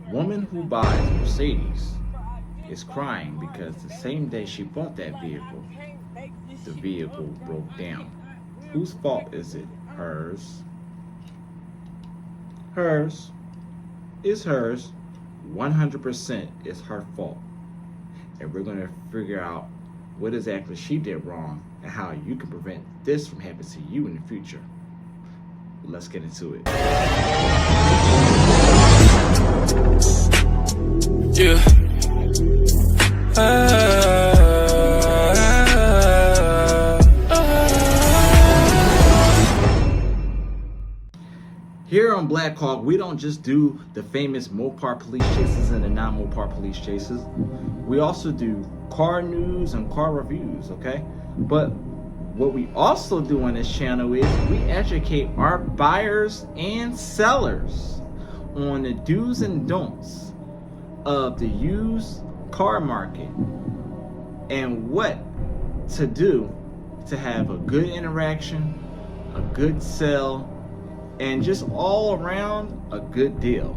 woman who buys Mercedes is crying because the same day she bought that vehicle, the vehicle broke down. Whose fault is it? Hers. Hers. Is hers. 100% is her fault. And we're going to figure out what exactly she did wrong and how you can prevent this from happening to you in the future. Let's get into it. Yeah. Here on Blackhawk, we don't just do the famous Mopar police chases and the non-Mopar police chases. We also do car news and car reviews, okay? But what we also do on this channel is we educate our buyers and sellers on the do's and don'ts of the used car market and what to do to have a good interaction, a good sale, and just all around a good deal.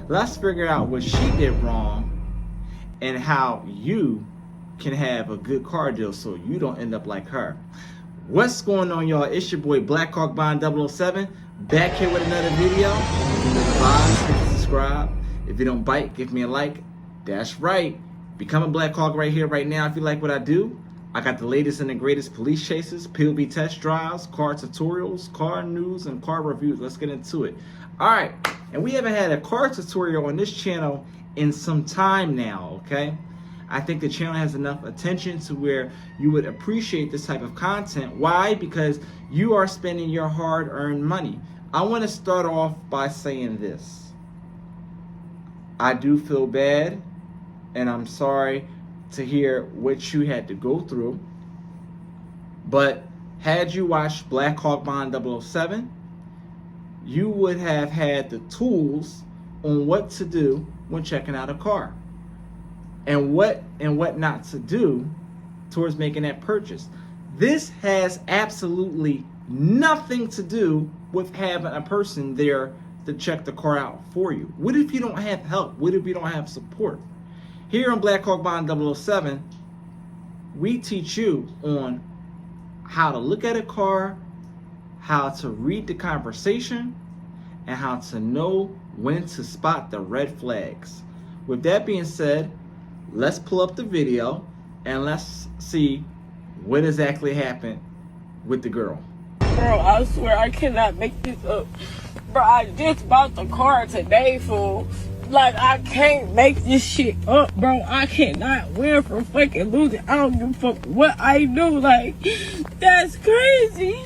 Let's figure out what she did wrong and how you can have a good car deal so you don't end up like her. What's going on, y'all? It's your boy Blackhawk Bond 007 back here with another video. If you hit subscribe. If you don't bite, give me a like. That's right. Become a Blackhawk right here, right now if you like what I do. I got the latest and the greatest police chases, POV test drives, car tutorials, car news, and car reviews. Let's get into it. All right, and we haven't had a car tutorial on this channel in some time now, okay? I think the channel has enough attention to where you would appreciate this type of content. Why? Because you are spending your hard-earned money. I want to start off by saying this. I do feel bad, and I'm sorry to hear what you had to go through. But had you watched Blackhawk Bond 007, you would have had the tools on what to do when checking out a car. And what not to do towards making that purchase. This has absolutely nothing to do with having a person there to check the car out for you. What if you don't have help? What if you don't have support? Here on Blackhawk Bond 007, we teach you on how to look at a car, how to read the conversation, and how to know when to spot the red flags. With that being said, let's pull up the video and let's see what exactly happened with the girl. Bro, I swear I cannot make this up. Bro, I just bought the car today, fool. Like, I can't make this shit up, bro. I cannot win from fucking losing. I don't give a fuck what I do. Like, that's crazy.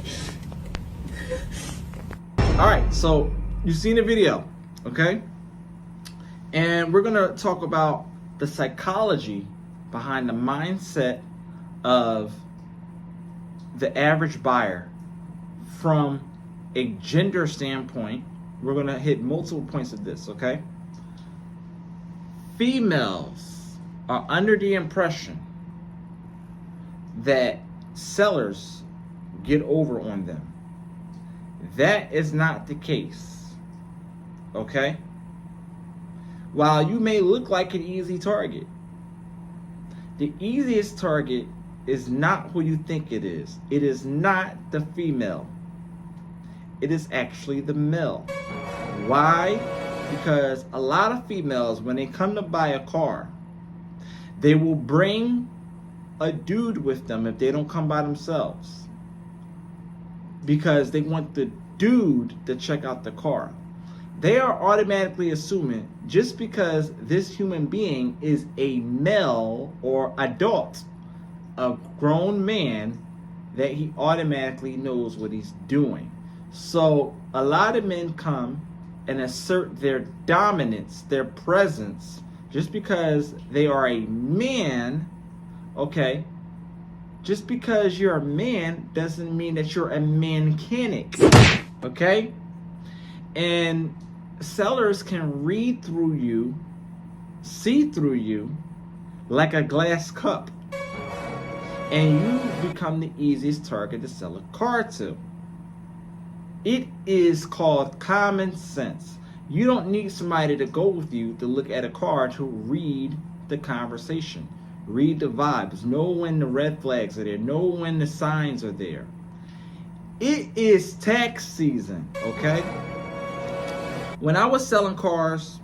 Alright, so you've seen the video, okay? And we're gonna talk about the psychology behind the mindset of the average buyer from a gender standpoint. We're gonna hit multiple points of this, okay? Females are under the impression that sellers get over on them. That is not the case, okay? While you may look like an easy target, the easiest target is not who you think it is. It is not the female. It is actually the male. Why? Because a lot of females, when they come to buy a car, they will bring a dude with them if they don't come by themselves, because they want the dude to check out the car. They are automatically assuming just because this human being is a male or adult, a grown man, that he automatically knows what he's doing. So a lot of men come and assert their dominance, their presence, just because they are a man, okay? Just because you're a man doesn't mean that you're a mechanic, okay? And sellers can read through you, see through you like a glass cup, and you become the easiest target to sell a car to. It is called common sense. You don't need somebody to go with you to look at a car to read the conversation, read the vibes, know when the red flags are there, know when the signs are there. It is tax season, okay? When I was selling cars,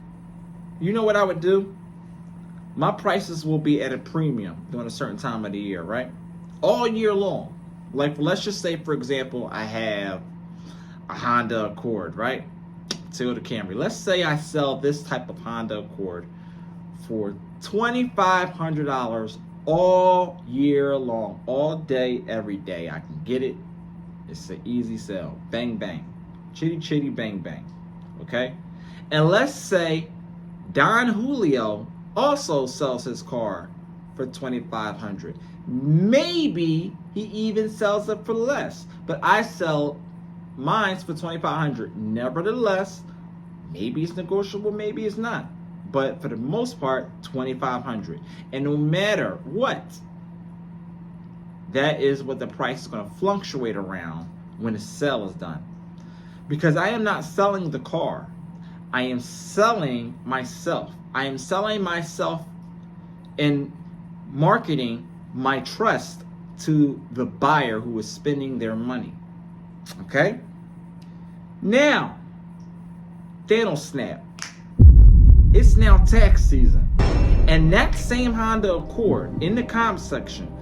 you know what I would do? My prices will be at a premium during a certain time of the year, right? All year long. Like, let's just say, for example, I have a Honda Accord, right? Toyota Camry. Let's say I sell this type of Honda Accord for $2,500 all year long, all day, every day. I can get it. It's an easy sell. Bang, bang. Chitty, chitty, bang, bang. Okay? And let's say Don Julio also sells his car for $2,500. Maybe he even sells it for less. But I sell mine for $2,500. Nevertheless, maybe it's negotiable, maybe it's not. But for the most part, $2,500. And no matter what, that is what the price is going to fluctuate around when the sale is done. Because I am not selling the car. I am selling myself. I am selling myself and marketing my trust to the buyer who is spending their money. Okay? Now, they don't snap. It's now tax season. And that same Honda Accord, in the comment section,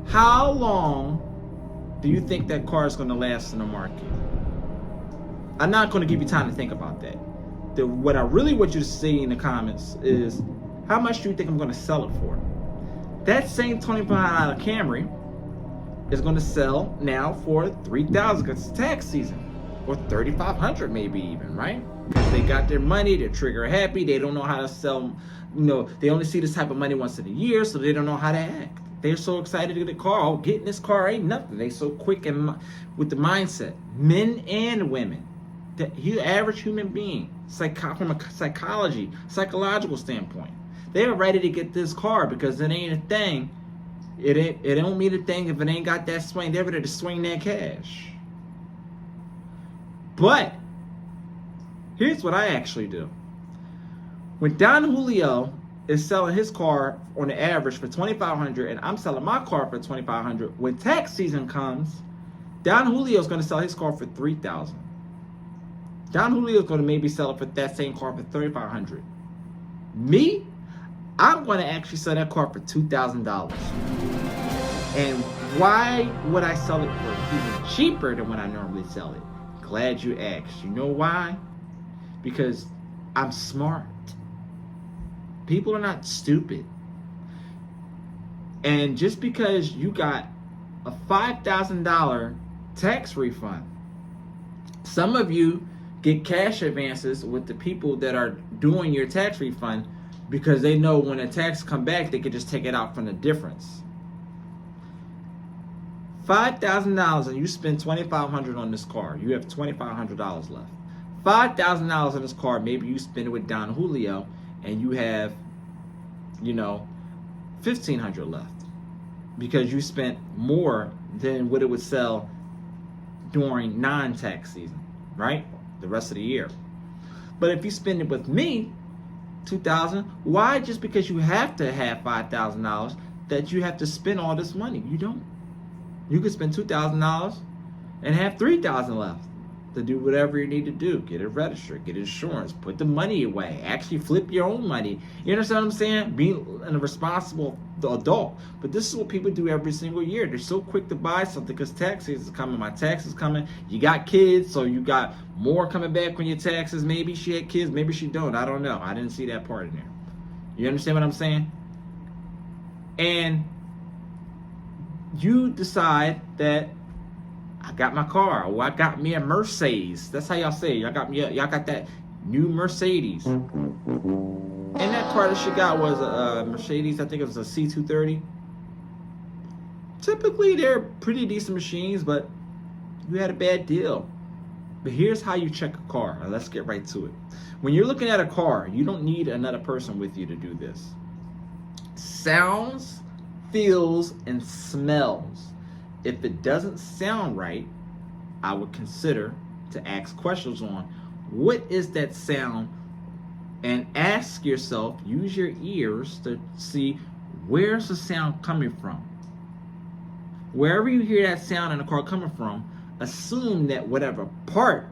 how long do you think that car is going to last in the market? I'm not going to give you time to think about that. What I really want you to see in the comments is, how much do you think I'm going to sell it for? That same $2,500 Camry is going to sell now for $3,000 because it's tax season, or $3,500 maybe even, right? Because they got their money, they're trigger happy, they don't know how to sell, they only see this type of money once in a year, so they don't know how to act. They're so excited to get a car. Oh, getting this car ain't nothing. They so quick and with the mindset, men and women, the average human being, from a psychological standpoint, they're ready to get this car because it ain't a thing. It don't mean a thing if it ain't got that swing. They're ready to swing that cash. But here's what I actually do. When Don Julio is selling his car on the average for $2,500 and I'm selling my car for $2,500, when tax season comes, Don Julio is going to sell his car for $3,000. Don Julio is going to maybe sell it for that same car for $3,500. Me, I'm going to actually sell that car for $2,000. And why would I sell it for even cheaper than when I normally sell it? Glad you asked. You know why? Because I'm smart. People are not stupid. And just because you got a $5,000 tax refund, some of you get cash advances with the people that are doing your tax refund because they know when the tax come back, they can just take it out from the difference. $5,000 and you spend $2,500 on this car. You have $2,500 left. $5,000 on this car, maybe you spend it with Don Julio and you have, $1,500 left because you spent more than what it would sell during non-tax season, right? The rest of the year. But if you spend it with me, $2,000, why just because you have to have $5,000 that you have to spend all this money? You don't. You could spend $2,000 and have $3,000 left to do whatever you need to do. Get it registered, get insurance, put the money away, actually flip your own money. You understand what I'm saying? Be a responsible adult. But this is what people do every single year. They're so quick to buy something because tax season is coming. My tax is coming. You got kids, so you got more coming back on your taxes. Maybe she had kids, maybe she don't. I don't know. I didn't see that part in there. You understand what I'm saying? And you decide that I got my car, or I got me a Mercedes. That's how y'all say it. Y'all got that new Mercedes. And that car that she got was a Mercedes, I think it was a C230. Typically, they're pretty decent machines, but you had a bad deal. But here's how you check a car. Now, let's get right to it. When you're looking at a car, you don't need another person with you to do this. Sounds, feels, and smells. If it doesn't sound right, I would consider to ask questions on what is that sound and ask yourself, use your ears to see where's the sound coming from. Wherever you hear that sound in the car coming from, assume that whatever part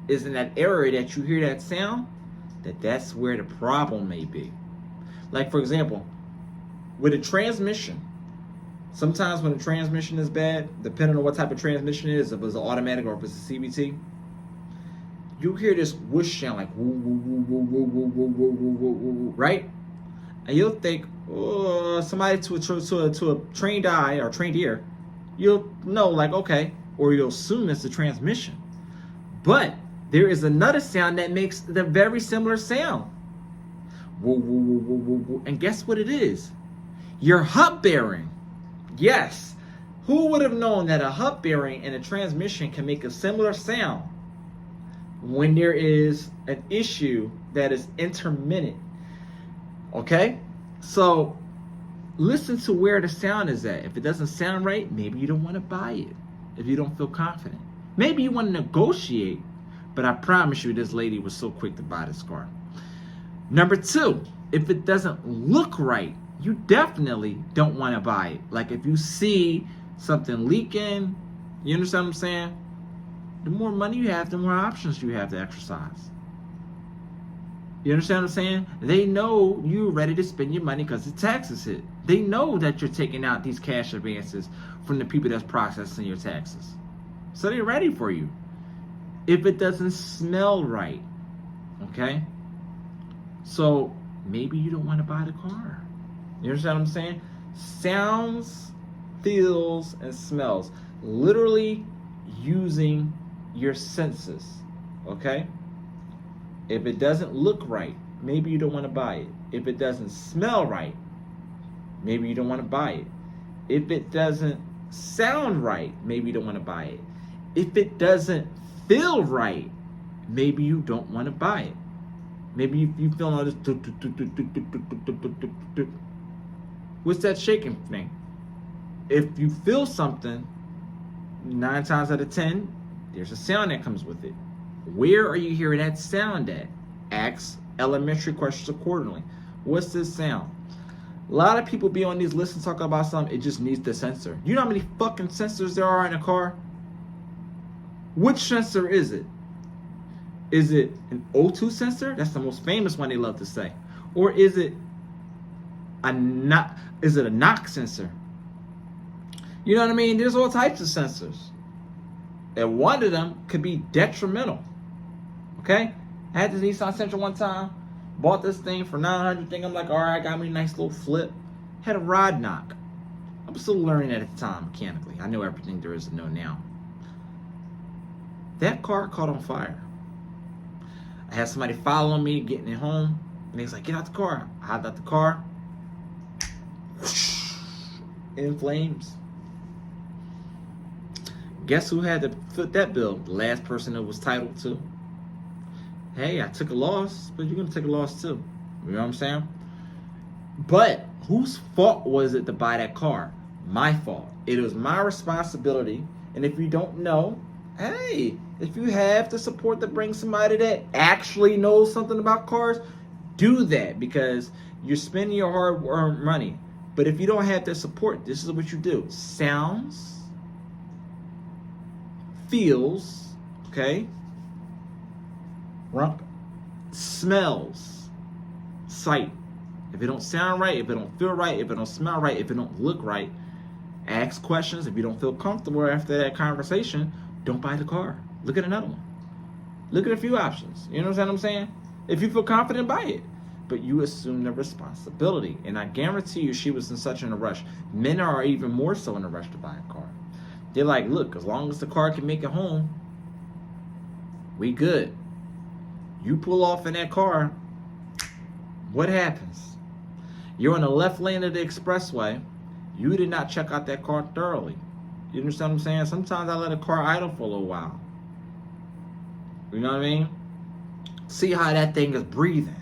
is in that area that you hear that sound, that's where the problem may be. Like, for example, with a transmission, sometimes when a transmission is bad, depending on what type of transmission it is, if it's an automatic or if it's a CVT, you hear this whoosh sound like woo, woo, woo, woo, woo, woo, woo, woo, woo, woo, woo, right? And you'll think, oh, somebody to a trained eye or trained ear, you'll know, like, okay, or you'll assume it's the transmission. But there is another sound that makes the very similar sound. Woo, woo, woo, woo, woo, woo. And guess what it is? Your hub bearing. Yes. Who would have known that a hub bearing and a transmission can make a similar sound when there is an issue that is intermittent? Okay? So listen to where the sound is at. If it doesn't sound right, maybe you don't want to buy it. If you don't feel confident. Maybe you want to negotiate, but I promise you this lady was so quick to buy this car. Number 2, if it doesn't look right, you definitely don't want to buy it. Like if you see something leaking, you understand what I'm saying? The more money you have, the more options you have to exercise. You understand what I'm saying? They know you're ready to spend your money because the taxes hit. They know that you're taking out these cash advances from the people that's processing your taxes. So they're ready for you. If it doesn't smell right, okay? So maybe you don't want to buy the car. You understand what I'm saying? Sounds, feels, and smells. Literally using your senses, okay? If it doesn't look right, maybe you don't want to buy it. If it doesn't smell right, maybe you don't want to buy it. If it doesn't sound right, maybe you don't want to buy it. If it doesn't feel right, maybe you don't want to buy it. Maybe you feel all this. What's that shaking thing? If you feel something, 9 times out of 10, there's a sound that comes with it. Where are you hearing that sound at? Ask elementary questions accordingly. What's this sound? A lot of people be on these lists and talk about something, it just needs the sensor. You know how many fucking sensors there are in a car? Which sensor is it? Is it an O2 sensor? That's the most famous one they love to say. Or is it a knock sensor? You know what I mean? There's all types of sensors. And one of them could be detrimental. Okay? I had this Nissan Sentra one time. Bought this thing for $900. Thing. I'm like, all right, got me a nice little flip. Had a rod knock. I was still learning at the time mechanically. I know everything there is to know now. That car caught on fire. I had somebody following me, getting it home. And he's like, get out the car. I hopped out the car. In flames. Guess who had to foot that bill? The last person that was titled to. Hey, I took a loss, but you're going to take a loss too. You know what I'm saying? But whose fault was it to buy that car? My fault. It was my responsibility. And if you don't know, hey, if you have the support to bring somebody that actually knows something about cars, do that because you're spending your hard-earned money. But if you don't have that support, this is what you do. Sounds, feels, okay? Smells, sight. If it don't sound right, if it don't feel right, if it don't smell right, if it don't look right, ask questions. If you don't feel comfortable after that conversation, don't buy the car. Look at another one. Look at a few options. You know what I'm saying? If you feel confident, buy it. But you assume the responsibility. And I guarantee you she was in such a rush. Men are even more so in a rush to buy a car. They're like, look, as long as the car can make it home, we good. You pull off in that car, what happens? You're on the left lane of the expressway. You did not check out that car thoroughly. You understand what I'm saying? Sometimes I let a car idle for a little while. You know what I mean? See how that thing is breathing.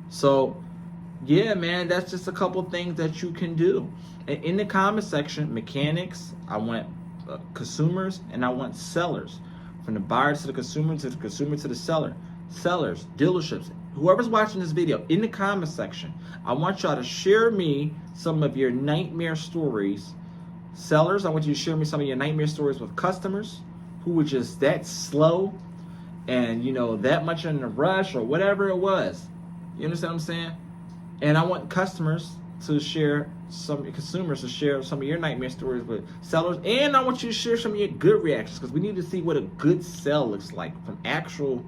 So, yeah, man, that's just a couple things that you can do. And in the comment section, mechanics, I want consumers, and I want sellers. From the buyer to the consumer to the seller. sellers, dealerships, whoever's watching this video, in the comment section, I want y'all to share me some of your nightmare stories. Sellers, I want you to share me some of your nightmare stories with customers who were just that slow and, you know, that much in a rush or whatever it was. You understand what I'm saying? And I want customers to share consumers to share some of your nightmare stories with sellers. And I want you to share some of your good reactions, because we need to see what a good sell looks like from actual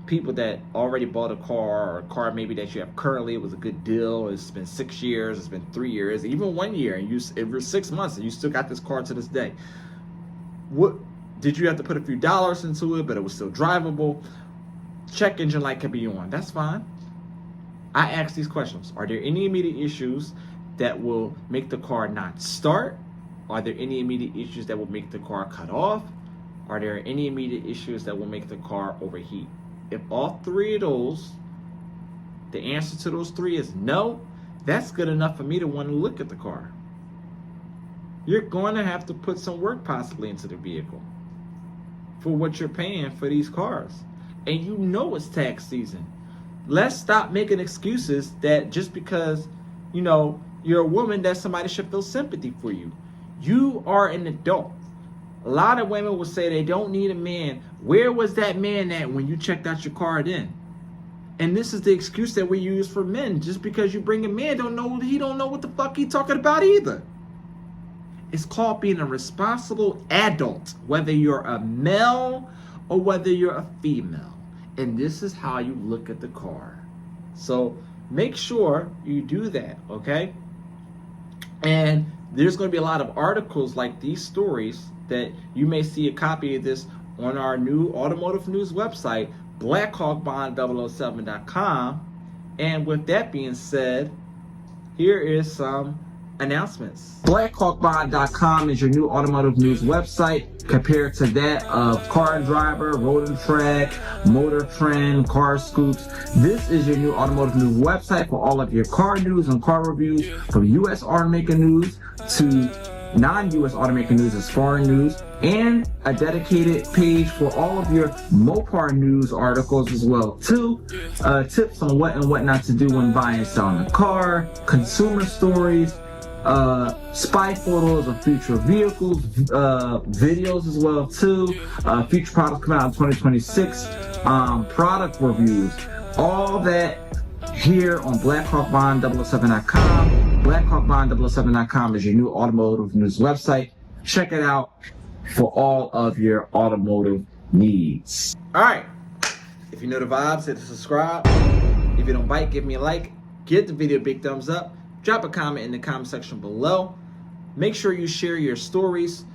people that already bought a car, or a car maybe that you have currently. It was a good deal. It's been 6 years. It's been 3 years, even 1 year. And it was 6 months and you still got this car to this day. What did you have to put a few dollars into it, but it was still drivable? Check engine light could be on. That's fine. I ask these questions. Are there any immediate issues that will make the car not start? Are there any immediate issues that will make the car cut off? Are there any immediate issues that will make the car overheat? If all three of those, the answer to those three is no, that's good enough for me to want to look at the car. You're going to have to put some work possibly into the vehicle for what you're paying for these cars. And you know it's tax season. Let's stop making excuses that just because, you know, you're a woman, that somebody should feel sympathy for you. You are an adult. A lot of women will say they don't need a man. Where was that man at when you checked out your car then? And this is the excuse that we use for men. Just because you bring a man, he don't know what the fuck he talking about either. It's called being a responsible adult, whether you're a male or whether you're a female. And this is how you look at the car. So make sure you do that, okay? And there's going to be a lot of articles like these stories that you may see a copy of this on our new automotive news website, blackhawkbond007.com. And with that being said, here is some announcements. Blackhawkbond.com is your new automotive news website compared to that of Car and Driver, Road and Track, Motor Trend, Car Scoops. This is your new automotive news website for all of your car news and car reviews, from U.S. automaker news to non-U.S. automaker news as foreign news, and a dedicated page for all of your Mopar news articles as well too. Tips on what and what not to do when buying and selling a car, consumer stories, spy photos of future vehicles, videos as well too, future products coming out in 2026, product reviews, all that here on blackhawkbond007.com. blackhawkbond007.com is your new automotive news website. Check it out for all of your automotive needs. All right, if you know the vibes, hit the subscribe. If you don't bite, give me a like. Give the video a big thumbs up. Drop a comment in the comment section below. Make sure you share your stories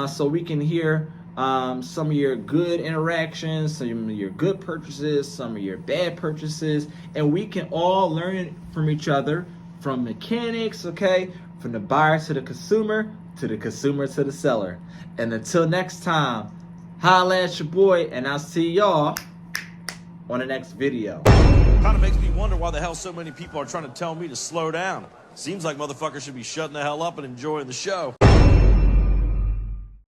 so we can hear some of your good interactions, some of your good purchases, some of your bad purchases, and we can all learn from each other, from mechanics, okay, from the buyer to the consumer to the seller. And until next time, holla at your boy, and I'll see y'all on the next video. Kind of makes me wonder why the hell so many people are trying to tell me to slow down. Seems like motherfuckers should be shutting the hell up and enjoying the show.